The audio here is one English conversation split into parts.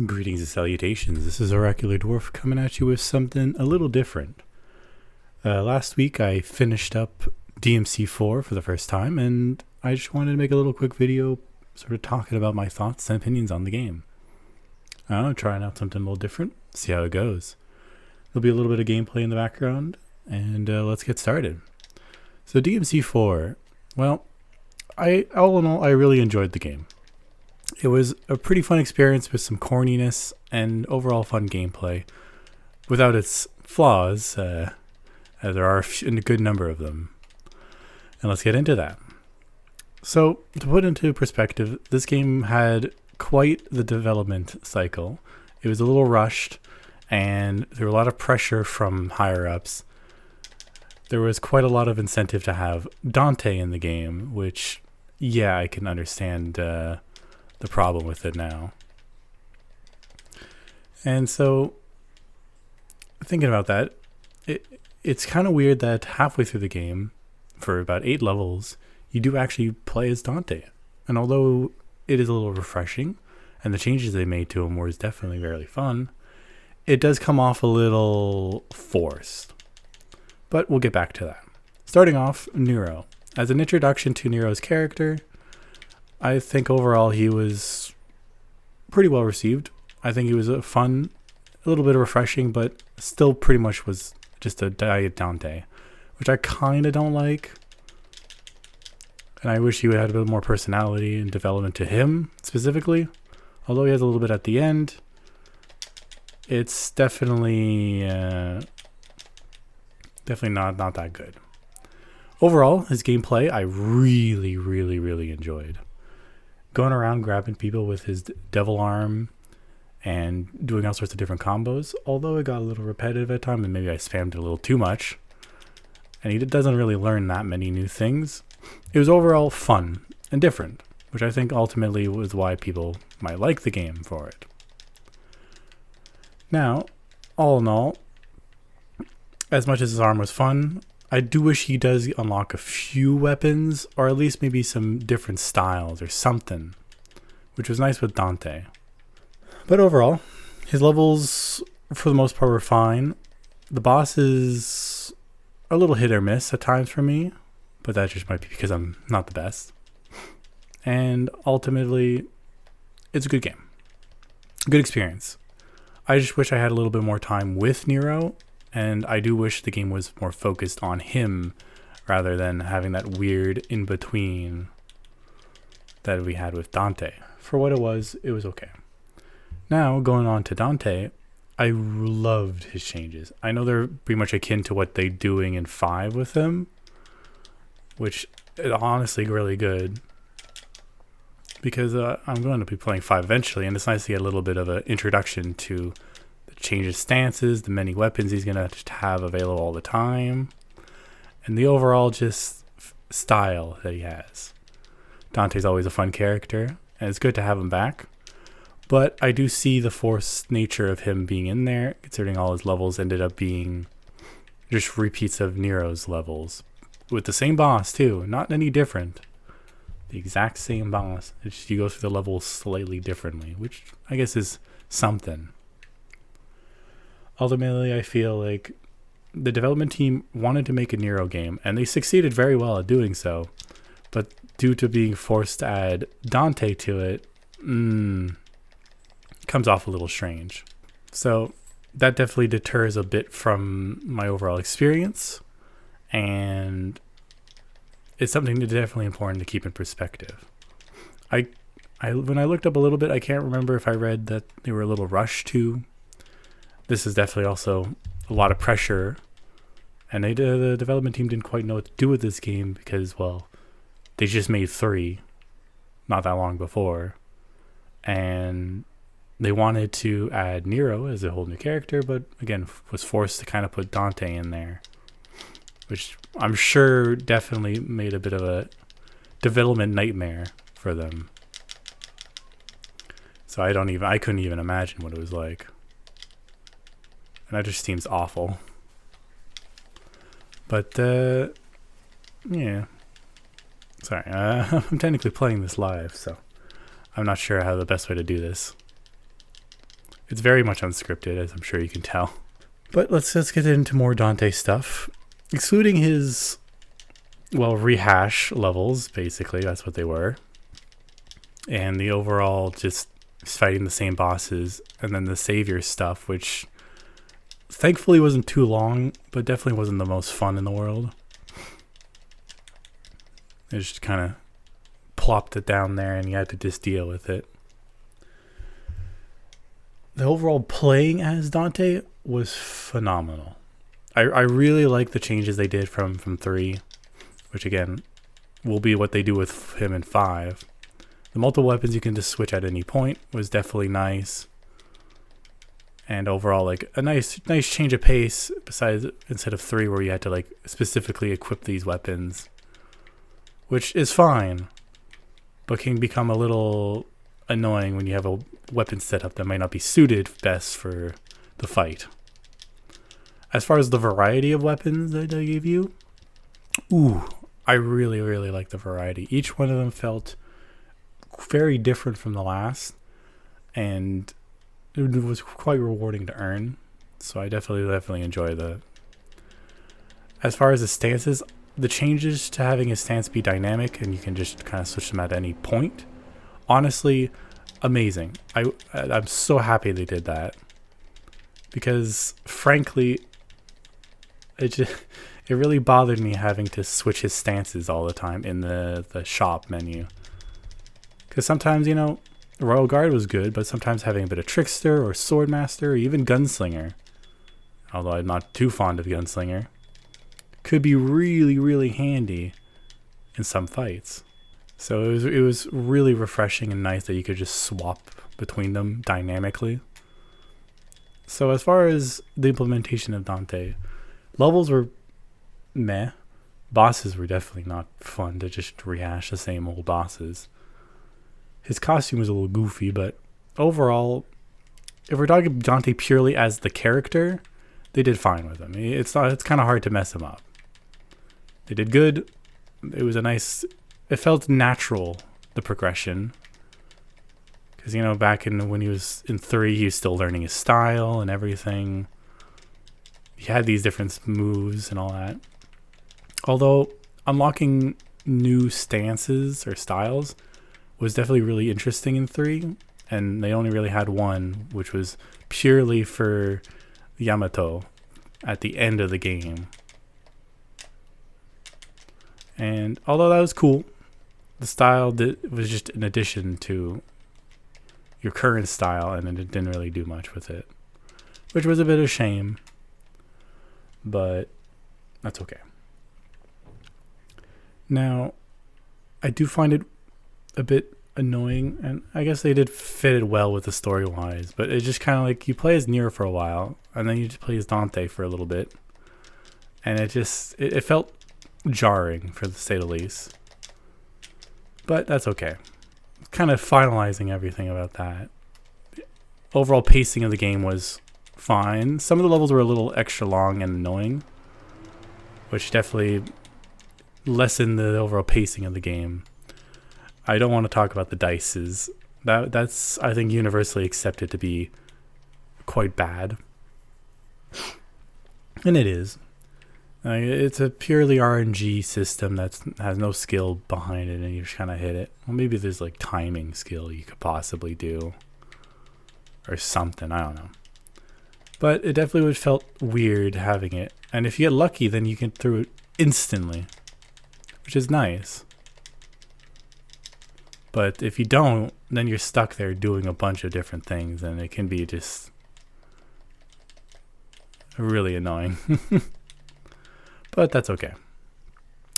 Greetings and salutations. This is Oracular Dwarf coming at you with something a little different. Last week I finished up DMC4 for the first time, and I just wanted to make a little quick video sort of talking about my thoughts and opinions on the game. Trying out something a little different, see how it goes. There'll be a little bit of gameplay in the background, and let's get started. So DMC4, well, all in all, I really enjoyed the game. It was a pretty fun experience with some corniness and overall fun gameplay, without its flaws, as there are a good number of them. And let's get into that. So, to put into perspective, this game had quite the development cycle. It was a little rushed, and there were a lot of pressure from higher-ups. There was quite a lot of incentive to have Dante in the game, which, yeah, I can understand the problem with it now. And so, thinking about that, it's kind of weird that halfway through the game, for about 8 levels, you do actually play as Dante. And although it is a little refreshing, and the changes they made to him was definitely very fun, it does come off a little forced. But we'll get back to that. Starting off, Nero. As an introduction to Nero's character, I think overall he was pretty well received. I think he was a fun, a little bit refreshing, but still pretty much was just a diet Dante, which I kind of don't like. And I wish he had a bit more personality and development to him specifically. Although he has a little bit at the end, it's definitely not that good. Overall, his gameplay I really enjoyed. Going around grabbing people with his devil arm and doing all sorts of different combos, although it got a little repetitive at times and maybe I spammed it a little too much. And he doesn't really learn that many new things. It was overall fun and different, which I think ultimately was why people might like the game for it. Now, all in all, as much as his arm was fun, I do wish he does unlock a few weapons, or at least maybe some different styles or something, which was nice with Dante. But overall, his levels, for the most part, were fine. The bosses are a little hit or miss at times for me, but that just might be because I'm not the best. And ultimately, it's a good game. Good experience. I just wish I had a little bit more time with Nero, and I do wish the game was more focused on him rather than having that weird in-between that we had with Dante. For what it was okay. Now, going on to Dante, I loved his changes. I know they're pretty much akin to what they're doing in 5 with him, which is honestly really good. Because I'm going to be playing 5 eventually, and it's nice to get a little bit of an introduction to the change of stances, the many weapons he's going to have available all the time, and the overall just style that he has. Dante's always a fun character, and it's good to have him back. But I do see the forced nature of him being in there, considering all his levels ended up being just repeats of Nero's levels. With the same boss, too. Not any different. The exact same boss. It's just you go through the levels slightly differently, which I guess is something. Ultimately, I feel like the development team wanted to make a Nero game, and they succeeded very well at doing so. But due to being forced to add Dante to it, comes off a little strange. So that definitely deters a bit from my overall experience, and it's something that's definitely important to keep in perspective. I when I looked up a little bit, I can't remember if I read that they were a little rushed too. This is definitely also a lot of pressure, and the development team didn't quite know what to do with this game because, well, they just made 3 not that long before, and they wanted to add Nero as a whole new character, but again, was forced to kind of put Dante in there, which I'm sure definitely made a bit of a development nightmare for them. So I couldn't even imagine what it was like. And that just seems awful. But, yeah. Sorry, I'm technically playing this live, so I'm not sure how the best way to do this. It's very much unscripted, as I'm sure you can tell. But let's get into more Dante stuff. Excluding his, well, rehash levels, basically, that's what they were. And the overall just fighting the same bosses, and then the savior stuff, which thankfully wasn't too long, but definitely wasn't the most fun in the world. It just kind of plopped it down there and you had to just deal with it. The overall playing as Dante was phenomenal. I really like the changes they did from 3, which again will be what they do with him in 5. The multiple weapons you can just switch at any point was definitely nice. And overall, like a nice change of pace, besides instead of 3 where you had to like specifically equip these weapons, which is fine, but can become a little annoying when you have a weapon setup that might not be suited best for the fight. As far as the variety of weapons that I gave you, I really, really like the variety. Each one of them felt very different from the last, and it was quite rewarding to earn. So I definitely enjoy the. As far as the stances, the changes to having his stance be dynamic and you can just kind of switch them at any point, honestly, amazing. I'm so happy they did that, because frankly, it really bothered me having to switch his stances all the time in the shop menu. Because sometimes, Royal Guard was good, but sometimes having a bit of Trickster or Swordmaster or even Gunslinger, although I'm not too fond of Gunslinger, could be really, really handy in some fights. So it was really refreshing and nice that you could just swap between them dynamically. So as far as the implementation of Dante, levels were meh. Bosses were definitely not fun to just rehash the same old bosses. His costume was a little goofy, but overall, if we're talking Dante purely as the character, they did fine with him. It's kind of hard to mess him up. They did good. It was it felt natural, the progression. Because, back when he was in 3, he was still learning his style and everything. He had these different moves and all that. Although, unlocking new stances or styles was definitely really interesting in 3. And they only really had one, which was purely for Yamato at the end of the game. And although that was cool, the style was just an addition to your current style, and it didn't really do much with it, which was a bit of a shame, but that's okay. Now, I do find it a bit annoying, and I guess they did fit it well with the story-wise, but it's just kind of like you play as Nier for a while, and then you just play as Dante for a little bit, and it felt jarring, for the say the least. But that's okay. Kind of finalizing everything about that. The overall pacing of the game was fine. Some of the levels were a little extra long and annoying, which definitely lessened the overall pacing of the game. I don't want to talk about the dices. That's I think universally accepted to be quite bad. And it is. It's a purely RNG system that has no skill behind it, and you just kind of hit it. Well, maybe there's like timing skill you could possibly do, or something. I don't know. But it definitely would felt weird having it. And if you get lucky, then you can through it instantly, which is nice. But if you don't, then you're stuck there doing a bunch of different things, and it can be just really annoying. But that's okay.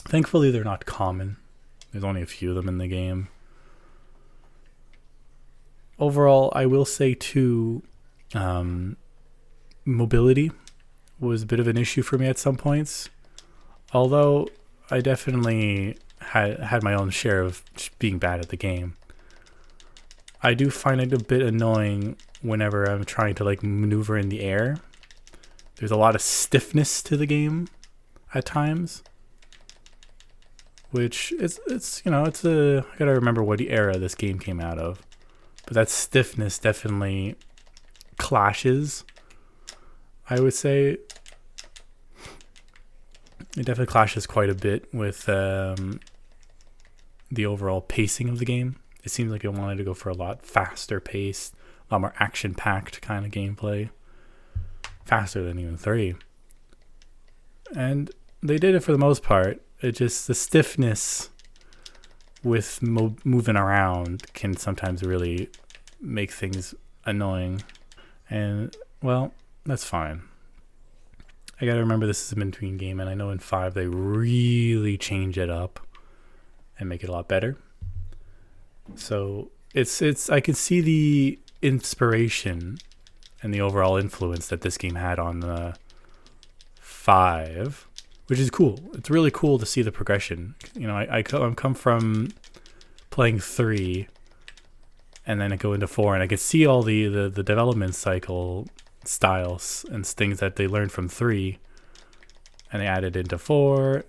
Thankfully, they're not common. There's only a few of them in the game. Overall, I will say too, mobility was a bit of an issue for me at some points. Although I definitely had my own share of being bad at the game. I do find it a bit annoying whenever I'm trying to like maneuver in the air. There's a lot of stiffness to the game at times, which I gotta remember what era this game came out of, but that stiffness definitely clashes, I would say. It definitely clashes quite a bit with the overall pacing of the game. It seems like it wanted to go for a lot faster pace, a lot more action-packed kind of gameplay. Faster than even 3. And they did it for the most part. It just, the stiffness with moving around can sometimes really make things annoying. And, well, that's fine. I gotta remember this is a in-between game, and I know in 5 they really change it up and make it a lot better. So it's I can see the inspiration and the overall influence that this game had on 5, which is cool. It's really cool to see the progression. You know, I come from playing 3, and then I go into 4, and I can see all the development cycle styles and things that they learned from 3, and they added into 4,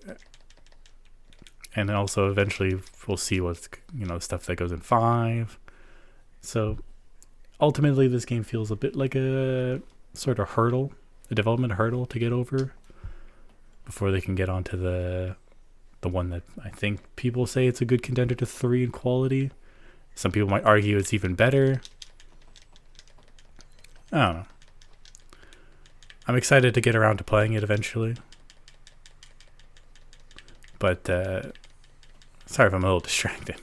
and then also eventually we'll see what's, you know, stuff that goes in 5. So ultimately this game feels a bit like a sort of hurdle, a development hurdle to get over before they can get onto the one that I think people say it's a good contender to 3 in quality. Some people might argue it's even better. I don't know. I'm excited to get around to playing it eventually. But, sorry if I'm a little distracted.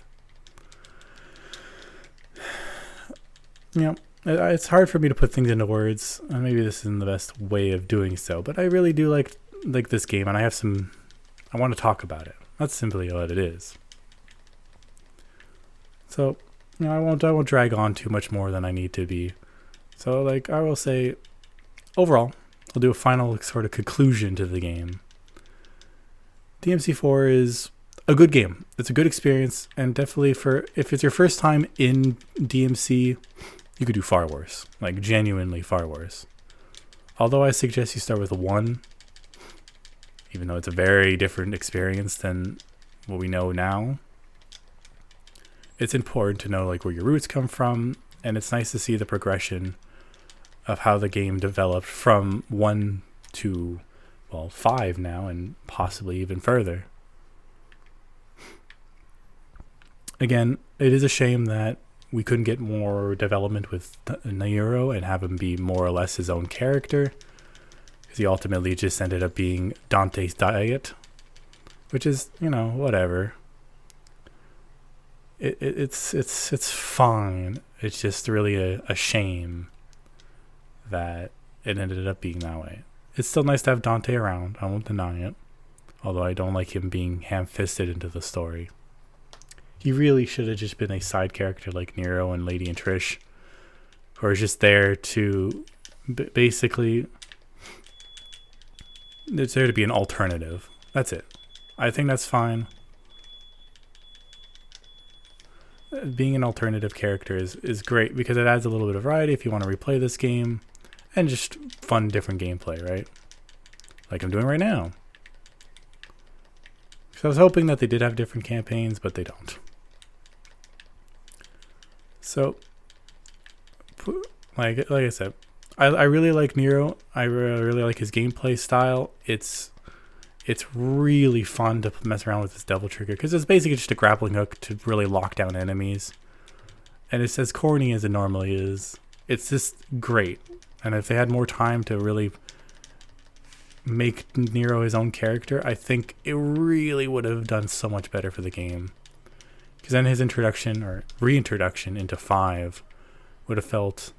You know, it's hard for me to put things into words. Maybe this isn't the best way of doing so, but I really do like this game, and I want to talk about it. That's simply what it is. So, you know, I won't drag on too much more than I need to be. So, like, I will say, overall, I'll do a final sort of conclusion to the game. DMC4 is a good game. It's a good experience, and definitely if it's your first time in DMC, you could do far worse. Like, genuinely far worse. Although I suggest you start with 1, even though it's a very different experience than what we know now. It's important to know, like, where your roots come from, and it's nice to see the progression of how the game developed from 1 to, well, 5 now, and possibly even further. Again, it is a shame that we couldn't get more development with Nero and have him be more or less his own character, because he ultimately just ended up being Dante's diet, which is, you know, whatever. It's fine. It's just really a shame that it ended up being that way. It's still nice to have Dante around, I won't deny it, although I don't like him being ham-fisted into the story. He really should have just been a side character like Nero and Lady and Trish, who are just there to basically, it's there to be an alternative. That's it. I think that's fine. Being an alternative character is great because it adds a little bit of variety if you want to replay this game, and just fun, different gameplay, right? Like I'm doing right now. So I was hoping that they did have different campaigns, but they don't. So, like I said, I really like Nero. I really like his gameplay style. It's really fun to mess around with this Devil Trigger because it's basically just a grappling hook to really lock down enemies. And it's as corny as it normally is. It's just great. And if they had more time to really make Nero his own character, I think it really would have done so much better for the game. Because then his introduction or reintroduction into 5 would have felt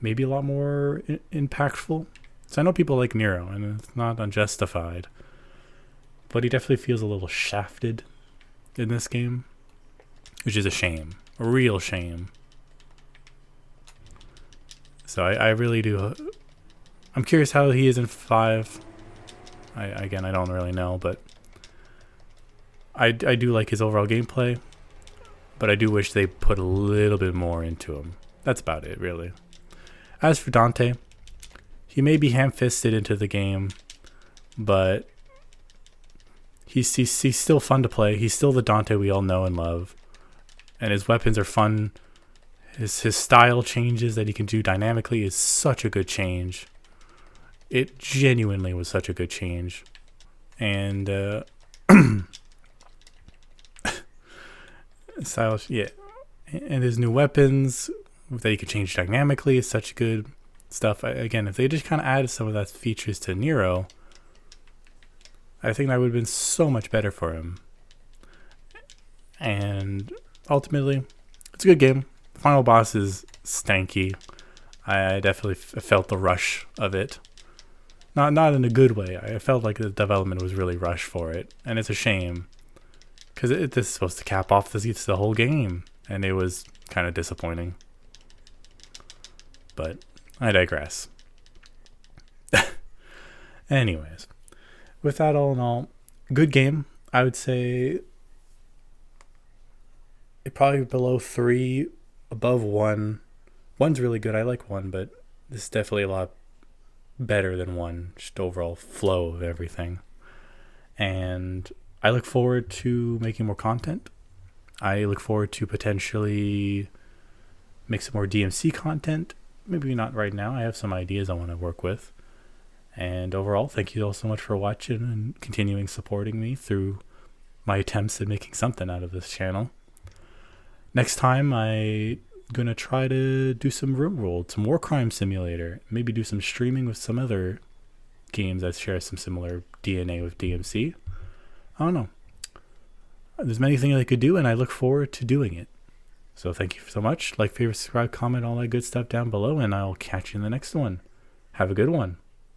maybe a lot more impactful. So I know people like Nero, and it's not unjustified. But he definitely feels a little shafted in this game, which is a shame. A real shame. So I really do. I'm curious how he is in 5. I don't really know, but I do like his overall gameplay. But I do wish they put a little bit more into him. That's about it, really. As for Dante, he may be ham-fisted into the game, but he's still fun to play. He's still the Dante we all know and love. And his weapons are fun. His style changes that he can do dynamically is such a good change. It genuinely was such a good change. And stylish, yeah. And his new weapons that you can change dynamically is such good stuff. Again, if they just kind of added some of that features to Nero, I think that would have been so much better for him. And ultimately, it's a good game. The final boss is stanky. I definitely felt the rush of it. Not in a good way. I felt like the development was really rushed for it, and it's a shame because this is supposed to cap off the whole game, and it was kind of disappointing. But I digress. Anyways, with that all in all, good game. I would say it probably below 3, above 1. 1's really good. I like 1, but this is definitely a lot better than 1. Just overall flow of everything. And I look forward to making more content. I look forward to potentially make some more DMC content. Maybe not right now. I have some ideas I want to work with. And overall, thank you all so much for watching and continuing supporting me through my attempts at making something out of this channel. Next time, I'm going to try to do some RimWorld, some War Crime Simulator. Maybe do some streaming with some other games that share some similar DNA with DMC. I don't know. There's many things I could do, and I look forward to doing it. So thank you so much. Like, favorite, subscribe, comment, all that good stuff down below, and I'll catch you in the next one. Have a good one.